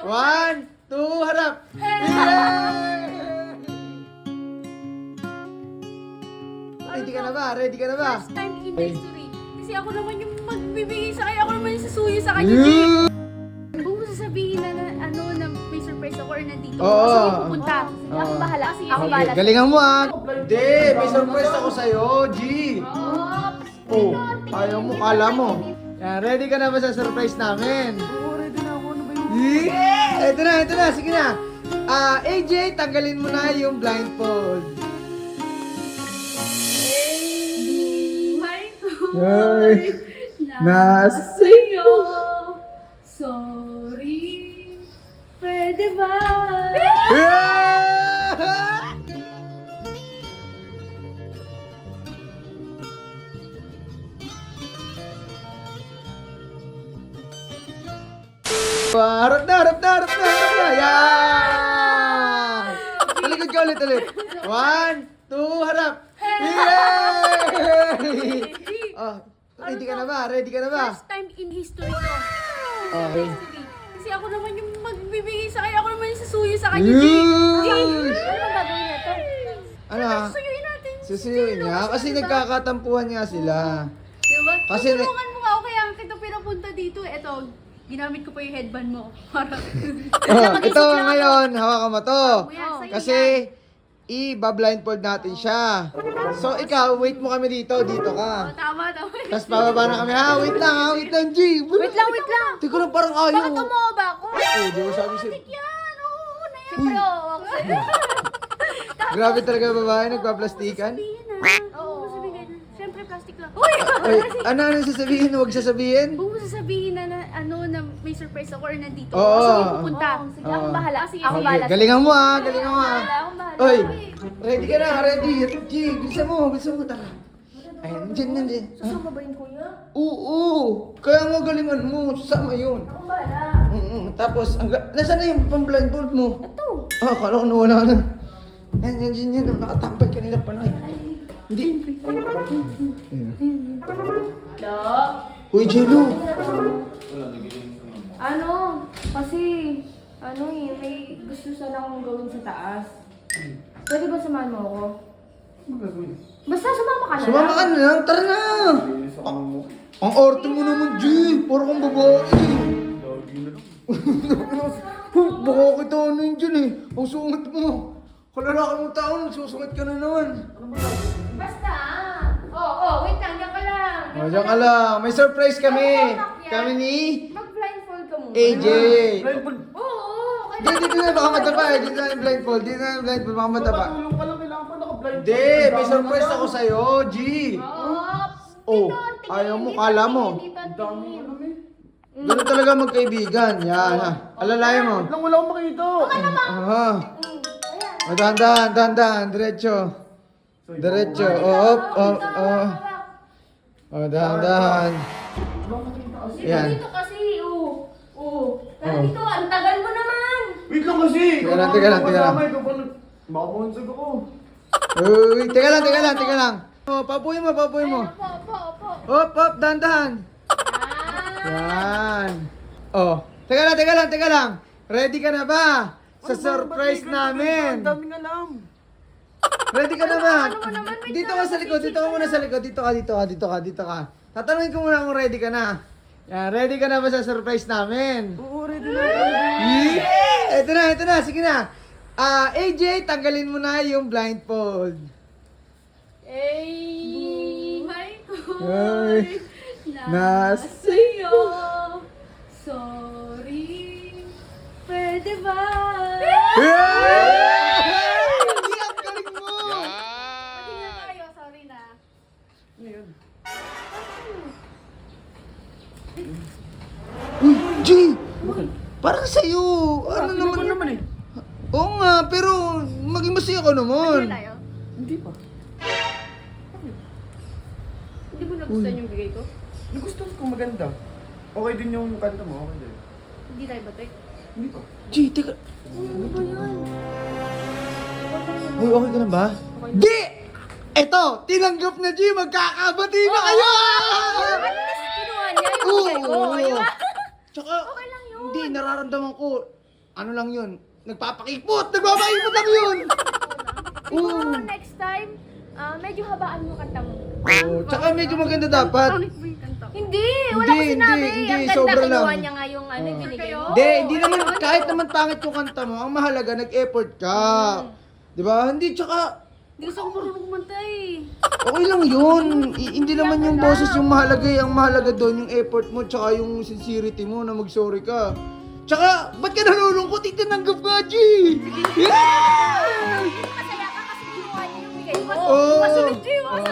1, 2, harap! Ready ka na ba? Ready ka na ba? First time in history. Kasi ako naman yung magbibigay sa kanya. Ako naman yung susuyo sa kanya. Kung mo sasabihin na may surprise ako or nandito ako. Oo. Kasi pupunta. Sige, ako bahala. Sige, ako bahala. Galingan mo ah! Hindi, may surprise ako sa'yo, G! Oh, ayaw mo, kala mo. Yan, ready ka na ba sa surprise namin? Oo, ready na ako. Ano ba yun? Yeah! Ito na, sige na. AJ, tanggalin mo na yung blindfold. My Ay, nas. sa'yo. Sorry. Pwede ba? Harap na, harap na, harap na, harap na. Yan! Talikod ka ulit. 1, 2, harap. Yay! Oh, ready ka na ba? Ready ka na ba? First time in history ko. Okay. Kasi ako naman yung magbibigay sa kanya. Ako naman yung susuyo sa kanya. Yay! Ano bang gagawin natin? Ano ha? Susuyuin natin. Susuyuin niya? Kasi nagkakatampuhan nga sila. Diba? Kasi Kasi tulungan mo nga ako kaya kita pinapunta dito. Eto, ginamit ko pa yung headband mo. Para Ito ngayon, hawakan mo to. Kuya, sa'yo Kasi, i-blindfold natin siya. So, ikaw, wait mo kami dito. Dito Oh, ka. tama. Tapos bababa na kami. Wait lang, G. Wait lang. Teka lang, parang ayaw. Bakit umuha ba ako? Oh, di ba sabi siya? Yan, oo na yan. Siyempre, oo ako sa'yo. Grabe talaga babae, nagpa-plastikan. Sabihin na. Oo, sabihin ganyan. Siyempre, plastic lang. Uy! Ay, ano sasabihin? Huwag sasabihin? Huwag mo sasabihin na may surprise ako or nandito Oo. ako. Sige, pupunta. Sige, Oo. ako bahala. Sige, ako Okay, bahala. galingan mo ah, galingan mo ah. Akong bahala. Oy, ready ka na, ready. G, bilisan mo, tara. Ayun, nandiyan. Susama ba yun, kuya? Oo, kaya nga galingan mo, susama yun. Akong bahala. Tapos, nasaan na yung pang-blindfold mo? Ito. Akala ko nawala na. Yan, nakatampay kanina pa na. Hindi. Uy, Jello. May gusto sana akong gawin sa taas. Pwede ba samahan mo ako? Basta sumama ka na Sumama ka na lang, tara na. Ang arte mo naman, G. Parang kang babae. Baka kita ano yun dyan eh. Ang sungat mo. Kalalaki mong tao, nagsusungat ka na naman. Basta! Wait lang, diyan ka lang. Diyan ka lang. May surprise kami. Kami ni Mag-blindfold ka muna. AJ. Oo, Dito na, baka mataba eh. Dito na yung blindfold. Baka mataba. Patulong ka lang, kailangan pa naka-blind. Hindi, may surprise ako sa'yo, G. Oh, ayaw mo, kala mo. Ang dami mo alam eh. Ganun talaga magkaibigan. Yan ha. Alalayan mo. Lang wala akong makita. Aha. Dahan. Diretso. Dahan. Yan. Dito kasi, Pero dito, ang tagal mo naman. Wait lang kasi. Teka lang. Kasama ito pa. Makabunsag ako. Uy, teka lang. Papuin mo. Hop, dahan. Yan. Oh, teka lang. Ready ka na ba? Sa surprise namin. Ang daming alam. Ready ka na ba? Dito ka sa likod. Dito ka muna sa likod. Dito ka. Tatanungin ko muna kung ready ka na. Yan, ready ka na ba sa surprise namin? Oo, ready na. Yeah! Ito na. Sige na. AJ, tanggalin mo na yung blindfold. My Ay, God. Sa'yo. Sorry. Pwede ba? Hindi, ang galing mo! Pati na tayo. Sorry na. Uy, G! Parang sa'yo. Ano naman? naman eh. Oo nga, pero maging masaya ka naman. Tayo. Hindi pa. Hindi mo nagustuhan yung bigay ko? Nagustuhan ko maganda. Okay din yung kanta mo, okay din. Hindi tayo batik. Hindi pa. G, teka. Uy, okay ka na ba? Di! Eto, tinanggap na G, magkakabati na kayo! Kinuha niya yung bigay ko. Oo. Di ba? Tsaka, Okay lang yun. hindi, nararamdaman ko, ano lang yun, nagpapakipot lang yun. Siguro next time, medyo habaan mo kanta mo. Oh, tsaka medyo maganda dapat. Pangit ba yung kanta ko? Hindi, wala ko sinabi. hindi, Ang ganda, sobra kinuha lang. niya nga yung ano, Oh. binigay mo. Hindi naman, kahit naman pangit yung kanta mo, ang mahalaga, nag-effort ka. Di ba? Hindi, tsaka, Hindi kasi ako marunong kumanta eh. okay lang yun. Hindi naman yung boses yung mahalaga eh. Ang mahalaga doon yung effort mo, tsaka yung sincerity mo na mag-sorry ka. Tsaka, ba't ka nalulungkot? Itinanggap ka, G! Yeah! Masaya ka kasi kinuha niya yung bigay mo. Oh, Masunod, G, oh, G,